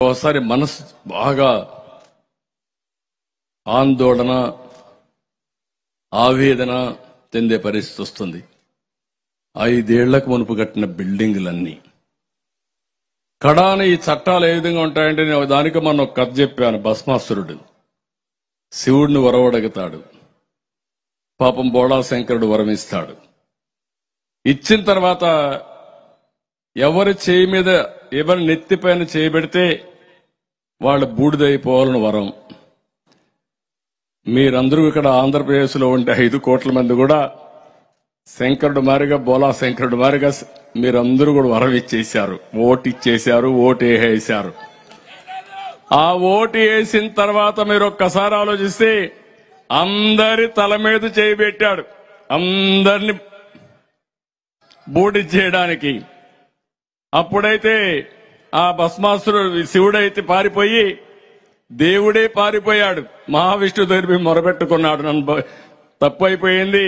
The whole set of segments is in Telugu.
ఒకసారి మనసు బాగా ఆందోళన ఆవేదన చెందే పరిస్థితి వస్తుంది. 5 ఏళ్లకు మునుపు కట్టిన బిల్డింగులన్నీ కడాన ఈ చట్టాలు ఏ విధంగా ఉంటాయంటే నేను దానికి మొన్న ఒక కథ చెప్పాను. భస్మాసురుడు శివుడిని వరవడగతాడు, పాపం బోళా శంకరుడు వరమిస్తాడు. ఇచ్చిన తర్వాత ఎవరి చేయి మీద ఎవరి నెత్తిపైన చేయబెడితే వాళ్ళు బూడిదైపోవాలని వరం. మీరందరూ ఇక్కడ ఆంధ్రప్రదేశ్లో ఉంటే 5 కోట్ల మంది కూడా శంకరుడు మారిగా బోళా శంకరుడు మారిగా మీరందరూ కూడా వరం ఇచ్చేశారు, ఓటు ఇచ్చేశారు, ఓటు వేసేశారు. ఆ ఓటు వేసిన తర్వాత మీరు ఒక్కసారి ఆలోచిస్తే అందరి తల మీద చేయబెట్టాడు, అందరిని బూడి చేయడానికి. అప్పుడైతే ఆ భస్మాసురుడు శివుడైతే పారిపోయి దేవుడే పారిపోయాడు, మహావిష్ణువు దగ్గర మొరబెట్టుకున్నాడు. నన్ను తప్పు అయిపోయింది,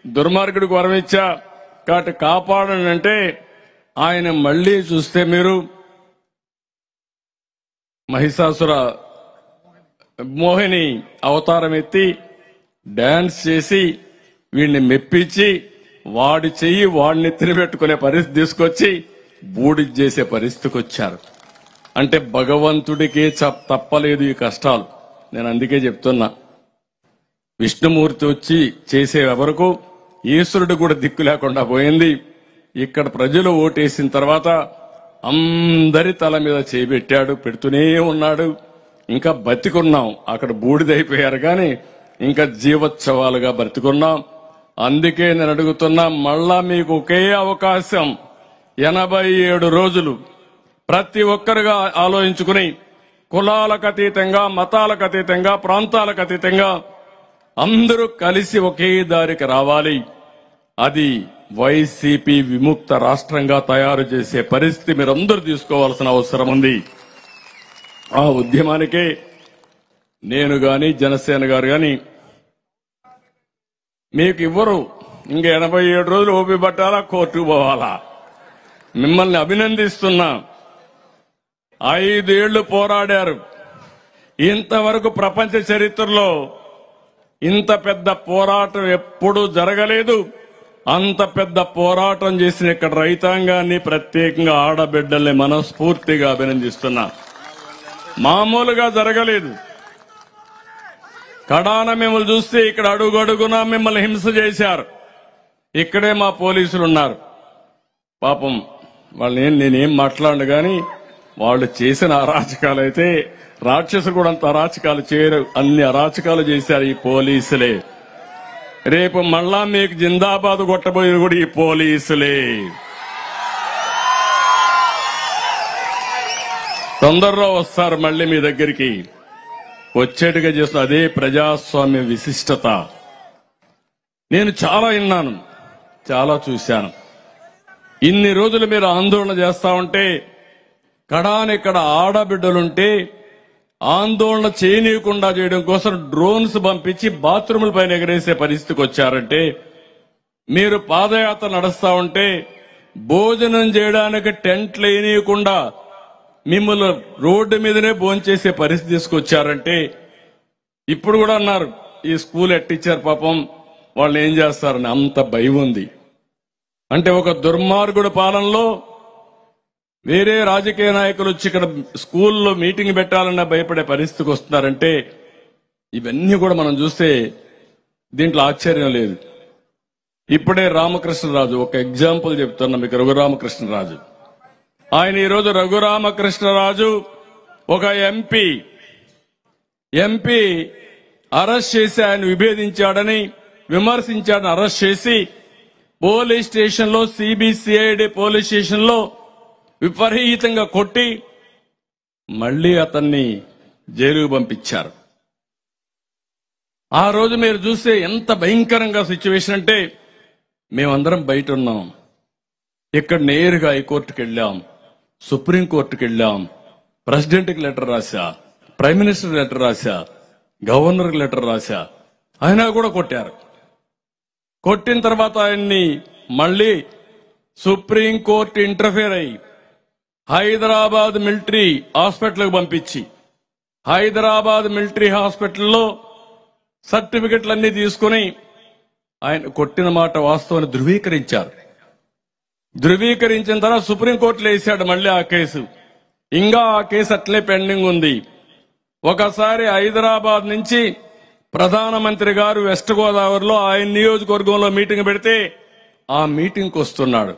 దుర్మార్గుడికి వరమిచ్చా కాబట్టి కాపాడనంటే ఆయన మళ్లీ చూస్తే మీరు మహిషాసుర మోహిని అవతారం ఎత్తి డాన్స్ చేసి వీడిని మెప్పించి వాడి చెయ్యి వాడిని తినిపెట్టుకునే పరిస్థితి తీసుకొచ్చి బూడి చేసే పరిస్థితికి వచ్చారు. అంటే భగవంతుడికే తప్పలేదు ఈ కష్టాలు. నేను అందుకే చెప్తున్నా, విష్ణుమూర్తి వచ్చి చేసే వరకు ఈశ్వరుడు కూడా దిక్కు లేకుండా పోయింది. ఇక్కడ ప్రజలు ఓటేసిన తర్వాత అందరి తల మీద చేయబెట్టాడు, పెడుతూనే ఉన్నాడు. ఇంకా బతికున్నాం, అక్కడ బూడిదైపోయారు కానీ ఇంకా జీవోత్సవాలుగా బతికున్నాం. అందుకే నేను అడుగుతున్నా, మళ్ళా మీకు ఒకే అవకాశం 87 రోజులు ప్రతి ఒక్కరుగా ఆలోచించుకుని కులాలకు అతీతంగా, మతాలకు అతీతంగా, ప్రాంతాలకు అతీతంగా అందరూ కలిసి ఒకే దారికి రావాలి. అది వైసీపీ విముక్త రాష్ట్రంగా తయారు చేసే పరిస్థితి మీరందరూ తీసుకోవాల్సిన అవసరం ఉంది. ఆ ఉద్యమానికే నేను గాని జనసేన గారు గాని మీకు ఇవ్వరు. ఇంకా 87 రోజులు ఓపి పట్టాలా, కోర్టుకు పోవాలా? మిమ్మల్ని అభినందిస్తున్నా. 5 ఏళ్లు పోరాడారు. ఇంతవరకు ప్రపంచ చరిత్రలో ఇంత పెద్ద పోరాటం ఎప్పుడూ జరగలేదు. అంత పెద్ద పోరాటం చేసిన ఇక్కడ రైతాంగాన్ని, ప్రత్యేకంగా ఆడబిడ్డల్ని మనస్ఫూర్తిగా అభినందిస్తున్నా. మామూలుగా జరగలేదు. కడాన మిమ్మల్ని చూస్తే ఇక్కడ అడుగడుగునా మిమ్మల్ని హింస చేశారు. ఇక్కడే మా పోలీసులు ఉన్నారు. పాపం వాళ్ళని నేనేం మాట్లాడను గాని వాళ్ళు చేసిన అరాచకాలు అయితే రాక్షసులు కూడా అంత అరాచకాలు చేయరు. అన్ని అరాచకాలు చేశారు ఈ పోలీసులే. రేపు మళ్ళా మీకు జిందాబాద్ కొట్టబోయేది కూడా ఈ పోలీసులే. తొందరలో వస్తారు మళ్ళీ మీ దగ్గరికి. వచ్చేట్టుగా చేస్తున్న అదే ప్రజాస్వామ్య విశిష్టత. నేను చాలా విన్నాను, చాలా చూశాను. ఇన్ని రోజులు మీరు ఆందోళన చేస్తా ఉంటే కడాని ఇక్కడ ఆడబిడ్డలుంటే ఆందోళన చేయనీయకుండా చేయడం కోసం డ్రోన్స్ పంపించి బాత్రూముల పైన ఎగరేసే పరిస్థితికి వచ్చారంటే, మీరు పాదయాత్ర నడుస్తా ఉంటే భోజనం చేయడానికి టెంట్లు వేయనీయకుండా మిమ్మల్ని రోడ్డు మీదనే భోంచేసే పరిస్థితి తీసుకొచ్చారంటే, ఇప్పుడు కూడా అన్నారు ఈ స్కూల్ ఎట్టిచ్చారు పాపం వాళ్ళు ఏం చేస్తారని అంత భయం ఉంది. అంటే ఒక దుర్మార్గుడి పాలనలో వేరే రాజకీయ నాయకులు వచ్చి ఇక్కడ స్కూల్లో మీటింగ్ పెట్టాలన్నా భయపడే పరిస్థితికి వస్తున్నారంటే ఇవన్నీ కూడా మనం చూస్తే దీంట్లో ఆశ్చర్యం లేదు. ఇప్పుడే రామకృష్ణరాజు ఒక ఎగ్జాంపుల్ చెప్తున్నా మీకు. రఘురామకృష్ణరాజు ఆయన ఈరోజు రఘురామకృష్ణరాజు ఒక ఎంపీ అరెస్ట్ చేసి ఆయన విభేదించాడని విమర్శించాడని అరెస్ట్ చేసి పోలీస్ స్టేషన్లో సిబిసిఐడి పోలీస్ స్టేషన్లో విపరీతంగా కొట్టి మళ్లీ అతన్ని జైలుకు పంపించారు. ఆ రోజు మీరు చూస్తే ఎంత భయంకరంగా సిచ్యువేషన్ అంటే, మేమందరం బయట ఉన్నాం. ఇక్కడ నేరుగా హైకోర్టుకు వెళ్ళాం, సుప్రీంకోర్టుకు వెళ్ళాం, ప్రెసిడెంట్కి లెటర్ రాశా, ప్రైమ్ మినిస్టర్ లెటర్ రాశా, గవర్నర్కి లెటర్ రాశా. అయినా కూడా కొట్టారు. కొట్టిన తర్వాత ఆయన్ని మళ్లీ సుప్రీంకోర్టు ఇంటర్ఫియర్ అయ్యి హైదరాబాద్ మిలిటరీ హాస్పిటల్కి పంపించి హైదరాబాద్ మిలిటరీ హాస్పిటల్లో సర్టిఫికెట్లన్నీ తీసుకుని ఆయన కొట్టిన మాట వాస్తవాన్ని ధృవీకరించారు. ధృవీకరించిన తర్వాత సుప్రీంకోర్టులో వేశాడు మళ్ళీ ఆ కేసు. ఇంకా ఆ కేసు అట్లే పెండింగ్ ఉంది. ఒకసారి హైదరాబాద్ నుంచి ప్రధానమంత్రి గారు వెస్ట్ గోదావరిలో ఆయన నియోజకవర్గంలో మీటింగ్ పెడితే ఆ మీటింగ్కి వస్తున్నాడు.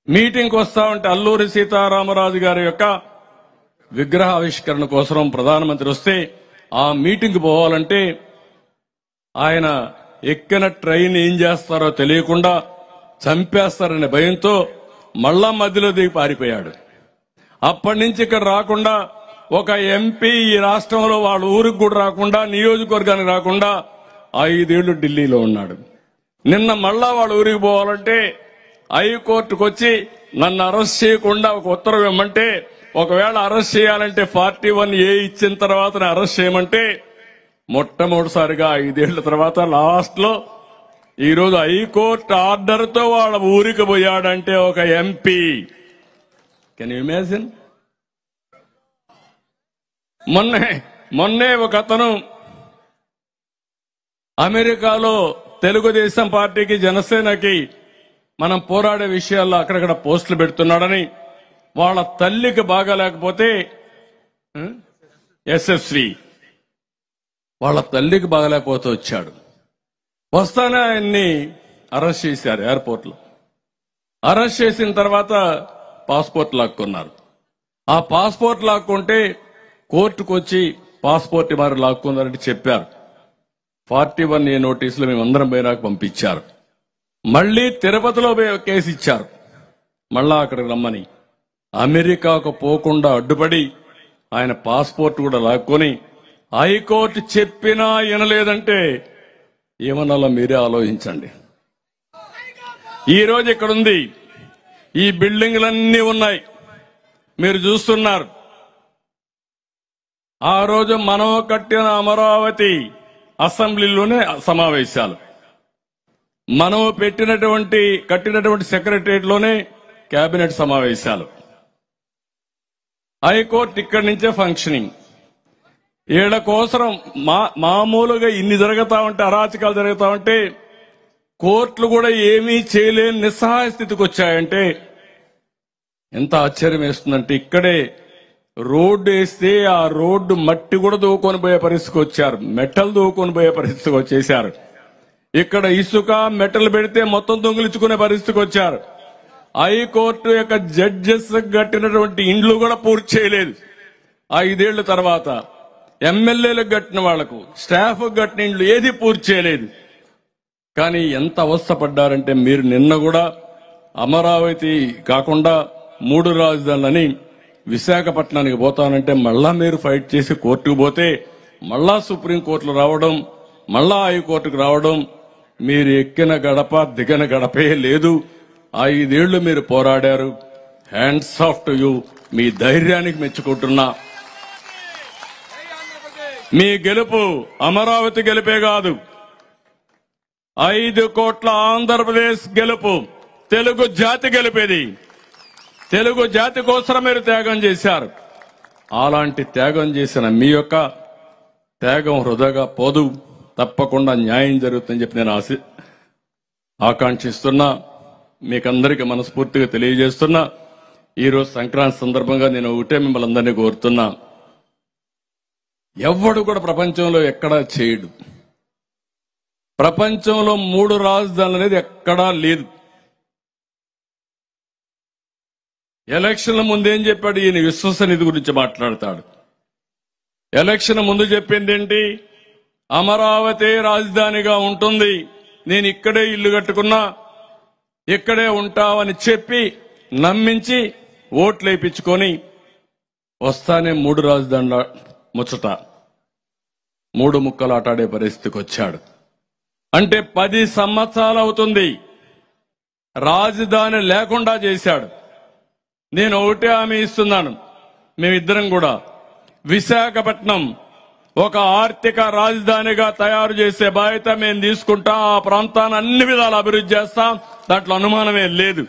మీటింగ్కి వస్తా ఉంటే అల్లూరి సీతారామరాజు గారి యొక్క విగ్రహ ఆవిష్కరణ కోసం ప్రధానమంత్రి వస్తే ఆ మీటింగ్కి పోవాలంటే ఆయన ఎక్కిన ట్రైన్ ఏం చేస్తారో తెలియకుండా చంపేస్తారనే భయంతో మళ్ళా మధ్యలో దిగి పారిపోయాడు. అప్పటి నుంచి ఇక్కడ రాకుండా ఒక ఎంపీ ఈ రాష్ట్రంలో వాళ్ళ ఊరికి కూడా రాకుండా నియోజకవర్గానికి రాకుండా 5 ఏళ్లు ఢిల్లీలో ఉన్నాడు. నిన్న మళ్ళా వాళ్ళ ఊరికి పోవాలంటే హైకోర్టుకు వచ్చి నన్ను అరెస్ట్ చేయకుండా ఒక ఉత్తర్వు ఇవ్వమంటే, ఒకవేళ అరెస్ట్ చేయాలంటే 41A ఇచ్చిన తర్వాత అరెస్ట్ చేయమంటే మొట్టమొదటిసారిగా 5 ఏళ్ల తర్వాత లాస్ట్ లో ఈరోజు హైకోర్టు ఆర్డర్ తో వాళ్ళ ఊరికి పోయాడంటే ఒక ఎంపీ. Can you imagine? మొన్నే ఒక అతను అమెరికాలో తెలుగుదేశం పార్టీకి జనసేనకి మనం పోరాడే విషయాల్లో అక్కడక్కడ పోస్టులు పెడుతున్నాడని వాళ్ళ తల్లికి బాగాలేకపోతే యశస్వి వాళ్ళ తల్లికి బాగాలేకపోతే వచ్చాడు. వస్తానే ఆయన్ని అరెస్ట్ చేశారు ఎయిర్పోర్ట్ లో. అరెస్ట్ చేసిన తర్వాత పాస్పోర్ట్ లాక్కున్నారు. ఆ పాస్పోర్ట్ లాక్కుంటే కోర్టుకు వచ్చి పాస్పోర్ట్ మరి లాక్కున్నారని చెప్పారు. 41A నోటీసులు మేమందరం పోయినాక పంపించారు. మళ్లీ తిరుపతిలో కేసు ఇచ్చారు. మళ్ళా అక్కడికి రమ్మని అమెరికాకు పోకుండా అడ్డుపడి ఆయన పాస్పోర్ట్ కూడా లాక్కొని హైకోర్టు చెప్పినా వినలేదంటే ఏమన్నాలో మీరే ఆలోచించండి. ఈ రోజు ఇక్కడుంది, ఈ బిల్డింగ్లన్నీ ఉన్నాయి, మీరు చూస్తున్నారు. ఆ రోజు మనం కట్టిన అమరావతి అసెంబ్లీలోనే సమావేశాలు, మనం కట్టినటువంటి సెక్రటరియట్ లోనే కేబినెట్ సమావేశాలు, హైకోర్టు ఇక్కడి నుంచే ఫంక్షనింగ్. ఏళ్ల కోసం మామూలుగా ఇన్ని జరుగుతా ఉంటే, అరాచకాలు జరుగుతా ఉంటే కోర్టులు కూడా ఏమీ చేయలేని నిస్సహాయ స్థితికి వచ్చాయంటే ఎంత ఆశ్చర్యం వేస్తుందంటే, ఇక్కడే రోడ్డు వేస్తే ఆ రోడ్డు మట్టి కూడా దూకొని పోయే పరిస్థితికి వచ్చారు, మెటల్ దూకొని పోయే పరిస్థితికి వచ్చేశారు. ఇక్కడ ఇసుక మెటల్ పెడితే మొత్తం దొంగిలించుకునే పరిస్థితికి వచ్చారు. హైకోర్టు యొక్క జడ్జెస్ కట్టినటువంటి ఇండ్లు కూడా పూర్తి చేయలేదు 5 ఏళ్ల తర్వాత. ఎమ్మెల్యేలకు కట్టిన వాళ్లకు, స్టాఫ్ కట్టిన ఇండ్లు ఏది పూర్తి చేయలేదు. కానీ ఎంత అవస్థపడ్డారంటే, మీరు నిన్న కూడా అమరావతి కాకుండా 3 రాజధానులని విశాఖపట్నానికి పోతానంటే మళ్ళా మీరు ఫైట్ చేసి కోర్టుకు పోతే మళ్ళా సుప్రీంకోర్టులు రావడం, మళ్ళా హైకోర్టుకు రావడం, మీరు ఎక్కిన గడప దిగిన గడపే లేదు. 5 ఏళ్లు మీరు పోరాడారు. Hands off to you. మీ ధైర్యానికి మెచ్చుకుంటున్నా. మీ గెలుపు అమరావతి గెలుపే కాదు, 5 కోట్ల ఆంధ్రప్రదేశ్ గెలుపు, తెలుగు జాతి గెలిపేది. తెలుగు జాతి కోసం మీరు త్యాగం చేశారు. అలాంటి త్యాగం చేసిన మీ యొక్క త్యాగం వృధాగా పోదు. తప్పకుండా న్యాయం జరుగుతుందని చెప్పి నేను ఆకాంక్షిస్తున్నా. మీకందరికీ మనస్ఫూర్తిగా తెలియజేస్తున్నా. ఈరోజు సంక్రాంతి సందర్భంగా నేను ఒకటే మిమ్మల్ని అందరినీ కోరుతున్నా, ఎవ్వడు కూడా ప్రపంచంలో ఎక్కడా చేయడు. ప్రపంచంలో 3 రాజధానులు అనేది ఎక్కడా లేదు. ఎలక్షన్ల ముందేం చెప్పాడు ఈయన? విశ్వసనీయత గురించి మాట్లాడతాడు. ఎలక్షన్ ముందు చెప్పింది ఏంటి? అమరావతి రాజధానిగా ఉంటుంది, నేను ఇక్కడే ఇల్లు కట్టుకున్నా, ఇక్కడే ఉంటావని చెప్పి నమ్మించి ఓట్లు వేయించుకొని వస్తానే 3 రాజధానుల ముచ్చట 3 ముక్కలు ఆటాడే పరిస్థితికి వచ్చాడు. అంటే 10 సంవత్సరాలు అవుతుంది రాజధాని లేకుండా చేశాడు. నేను ఒకటే హామీ ఇస్తున్నాను, మేమిద్దరం కూడా విశాఖపట్నం ఒక ఆర్థిక రాజధానిగా తయారు చేసే బాధ్యత మేము తీసుకుంటాం. ఆ ప్రాంతాన్ని అన్ని విధాలు అభివృద్ధి చేస్తాం, దాంట్లో అనుమానమే లేదు.